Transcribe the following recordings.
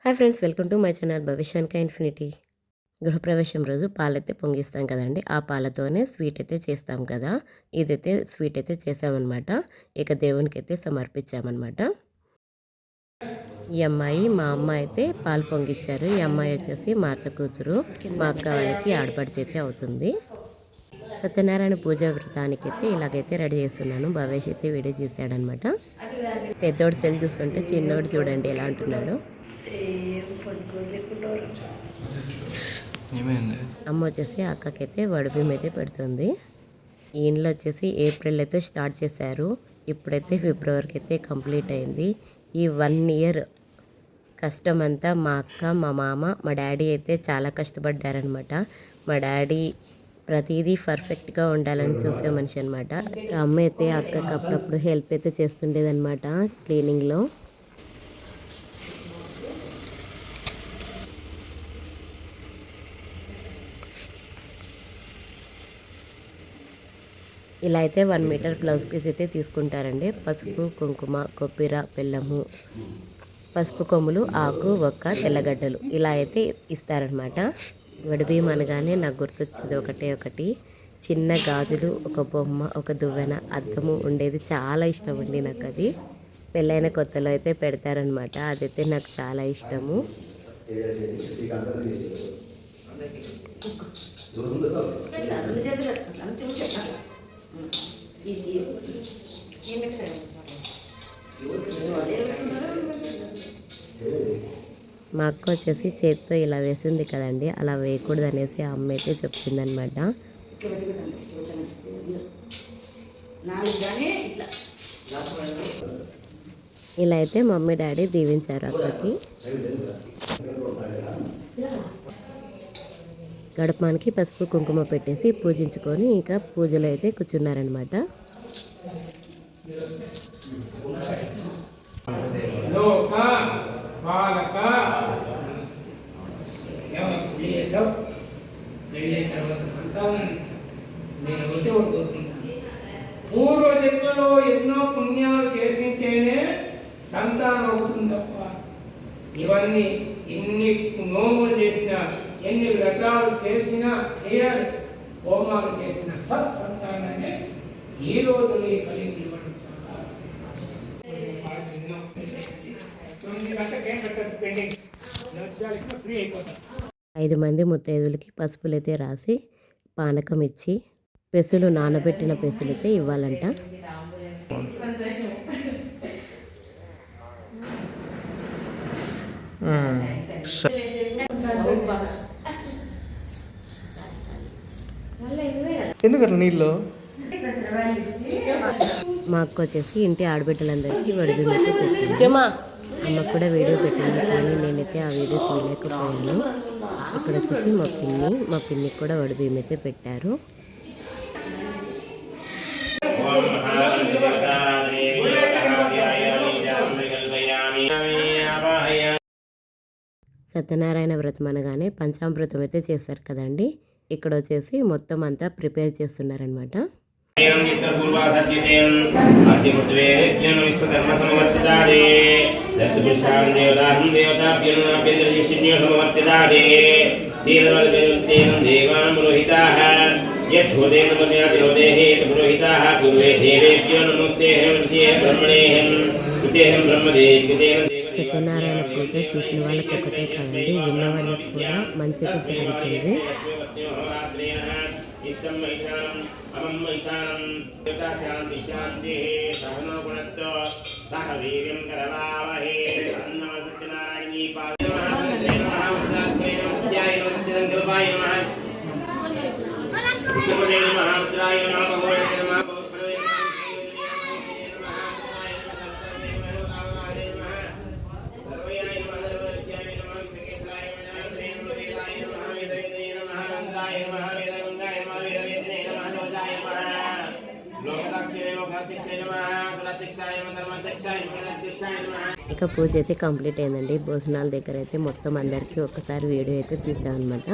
Hi friends, welcome to my channel భవిష్యానిక infinity. గృహప్రవేశం రోజు పాలైతే పొంగిస్తాం కదండి, ఆ పాలతోనే స్వీట్ అయితే చేస్తాం కదా. ఇదైతే స్వీట్ అయితే చేసామన్నమాట. ఇక దేవునికి అయితే సమర్పించామన్నమాట. ఈ అమ్మాయి మా అమ్మ అయితే పాలు పొంగిచ్చారు. ఈ అమ్మాయి వచ్చేసి మా అత్త కూతురు, మా అక్క వాళ్ళకి ఆడపడిచి అయితే అవుతుంది. సత్యనారాయణ పూజ వ్రతానికి అయితే ఇలాగైతే రెడీ చేస్తున్నాను. భవేష్ అయితే వీడియో చేశాడనమాట. పెద్దోడు సెల్ చూస్తుంటే చిన్నోడు చూడండి ఎలా అంటున్నాడు. అమ్మ వచ్చేసి అక్కకైతే వడిబియ్యం అయితే పెడుతుంది. ఈ ఇంట్లో వచ్చేసి ఏప్రిల్ అయితే స్టార్ట్ చేశారు. ఇప్పుడైతే ఫిబ్రవరికి అయితే కంప్లీట్ అయింది. ఈ 1 ఇయర్ కష్టం అంతా మా అక్క, మా మామ, మా డాడీ అయితే చాలా కష్టపడ్డారనమాట. మా డాడీ ప్రతిదీ పర్ఫెక్ట్గా ఉండాలని చూసే మనిషి అనమాట. అమ్మ అయితే అక్కకి అప్పుడప్పుడు హెల్ప్ అయితే చేస్తుండేదన్నమాట క్లీనింగ్లో. ఇలా అయితే 1 మీటర్ బ్లౌజ్ పీస్ అయితే తీసుకుంటారండి. పసుపు, కుంకుమ, కొబ్బరి, బెల్లము, పసుపు కొమ్ములు, ఆకు, ఒక్క, తెల్లగడ్డలు ఇలా అయితే ఇస్తారనమాట. వడిబియ్యం అనగానే నాకు గుర్తొచ్చింది ఒకటి చిన్న గాజులు, ఒక బొమ్మ, ఒక దువ్వెన, అద్దము ఉండేది. చాలా ఇష్టం అండి నాకు అది. పెళ్ళైన కొత్తలో అయితే పెడతారనమాట. అదైతే నాకు చాలా ఇష్టము. మా అక్క వచ్చేసి చేతితో ఇలా వేసింది కదండి, అలా వేయకూడదు అనేసి అమ్మ అయితే చెప్తుందనమాట. ఇలా అయితే మమ్మీ డాడీ దీవించారు అక్కకి. గడపానికి పసుపు కుంకుమ పెట్టేసి పూజించుకొని ఇంకా పూజలో అయితే కూర్చున్నారనమాట. పూర్వ జన్మలో ఎన్నో పుణ్యాలు చేసింటేనే సంతానం అవుతుంది తప్ప ఇవన్నీ ఎన్ని నోములు చేసినా, ఎన్ని వ్రతాలు చేసినా, చేయాలి హోమాలు చేసిన సత్సంతానాన్ని ఈ రోజులు ఈ కలిగి ఇవ్వడం చాలా 5 మంది ముత్తైదులకి పసుపులైతే రాసి పానకం ఇచ్చి పెసులు, నానబెట్టిన పెసులైతే ఇవ్వాలంట. ఎందుకు నీళ్ళు మా అక్క వచ్చేసి ఇంటి ఆడబిడ్డలందరికీ వడిబియ్యం అయితే పెట్టింది. అమ్మ కూడా వీడియో పెట్టింది, కానీ నేనైతే ఆ వీడియో తీయలేకపోయాను. ఇక్కడ వచ్చేసి మా పిన్నికి కూడా వడిబియ్యం అయితే పెట్టారు. సత్యనారాయణ వ్రతం అనగానే పంచామృతం అయితే చేశారు కదండి. ఇక్కడ వచ్చేసి మొత్తం అంతా ప్రిపేర్ చేస్తున్నారనమాట. సత్యనారాయణ పూజ చూసిన వాళ్ళకి ఒకటే కాదండి, విన్న వాళ్ళకి కూడా మంచిగా జరుగుతుంది. ఇక పూజ అయితే కంప్లీట్ అయిందండి. భోజనాల దగ్గర అయితే మొత్తం అందరికీ ఒక్కసారి వీడియో అయితే తీసామన్నమాట.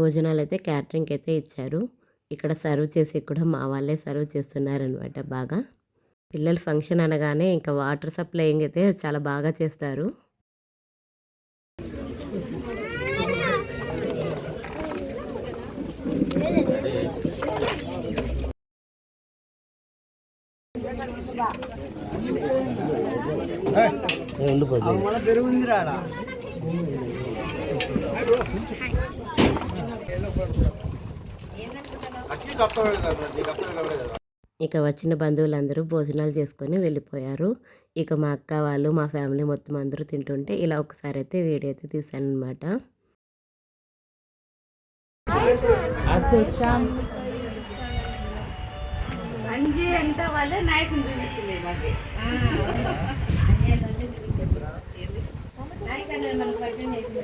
భోజనాలు అయితే క్యాటరింగ్కి అయితే ఇచ్చారు. ఇక్కడ సర్వ్ చేసి కూడా మా వాళ్ళే సర్వ్ చేస్తున్నారనమాట బాగా. పిల్లల ఫంక్షన్ అనగానే ఇంకా వాటర్ సప్లయింగ్ అయితే చాలా బాగా చేస్తారు. ఇక వచ్చిన బంధువులందరూ భోజనాలు చేసుకొని వెళ్ళిపోయారు. ఇక మా అక్క వాళ్ళు, మా ఫ్యామిలీ మొత్తం అందరూ తింటుంటే ఇలా ఒకసారి అయితే వీడియో అయితే తీశాననమాట. ಅಂಜಿ ಅಂತ ವಲ್ಲ ನಾಯಕನ చూపించింది మాకు నాయకన్న మనకు పరిచయం చేసింది.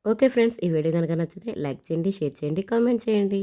ఓకే ఫ్రెండ్స్, ఈ వీడియో కనుక నచ్చితే లైక్ చేయండి, షేర్ చేయండి, కామెంట్ చేయండి.